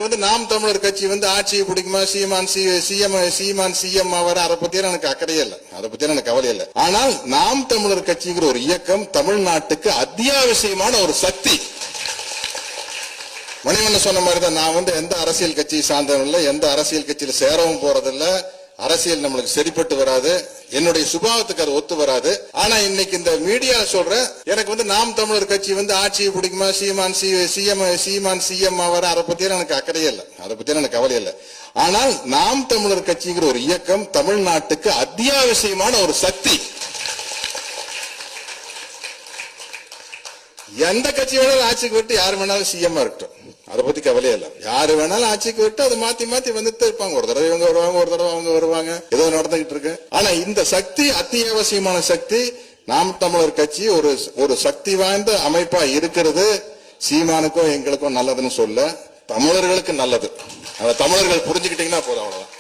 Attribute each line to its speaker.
Speaker 1: நாம் தமிழர் கட்சி ஆட்சியை பிடிக்குமா, சீமான் சிஎம் ஆவார், அதை பத்தி எனக்கு அக்கறையே இல்லை, அதை பத்தி எனக்கு கவலை இல்லை. ஆனால் நாம் தமிழர் கட்சிங்கிற ஒரு இயக்கம் தமிழ்நாட்டுக்கு அத்தியாவசியமான ஒரு சக்தி. மணிவண்ணன் சொன்ன மாதிரிதான், நான் எந்த அரசியல் கட்சியை சார்ந்தவன் இல்லை, எந்த அரசியல் கட்சியில சேரவும் போறதில்லை, அரசியல் நம்மளுக்கு சரிப்பட்டு வராது, என்னுடைய சுபாவத்துக்கு அது ஒத்து வராது. ஆனா இன்னைக்கு இந்த மீடியால சொல்ற எனக்கு நாம் தமிழர் கட்சி ஆட்சியை பிடிக்குமா, சீமான் சிஎம் ஆவார், அதை பத்தி எனக்கு அக்கறையே இல்லை, அதை பத்தி எனக்கு கவலை இல்லை. ஆனால் நாம் தமிழர் கட்சிங்கிற ஒரு இயக்கம் தமிழ்நாட்டுக்கு அத்தியாவசியமான ஒரு சக்தி. எந்த கட்சி வேணாலும் ஆட்சிக்கு விட்டு யாரு வேணாலும் சிஎம் இருக்கட்டும், அதை பத்தி கவலையே இல்லை. யாரு வேணாலும் ஆட்சிக்கு விட்டு அதை மாத்தி மாத்தி வந்துட்டு இருப்பாங்க. ஒரு தடவை இவங்க வருவாங்க, ஒரு தடவை அவங்க வருவாங்க, ஏதோ நடந்துகிட்டு இருக்கு. ஆனா இந்த சக்தி அத்தியாவசியமான சக்தி. நாம் தமிழர் கட்சி ஒரு சக்தி வாய்ந்த அமைப்பா இருக்கிறது. சீமானுக்கும் எங்களுக்கும் நல்லதுன்னு சொல்ல, தமிழர்களுக்கு நல்லது. அதை தமிழர்கள் புரிஞ்சுக்கிட்டீங்கன்னா போதும், அவ்வளவுதான்.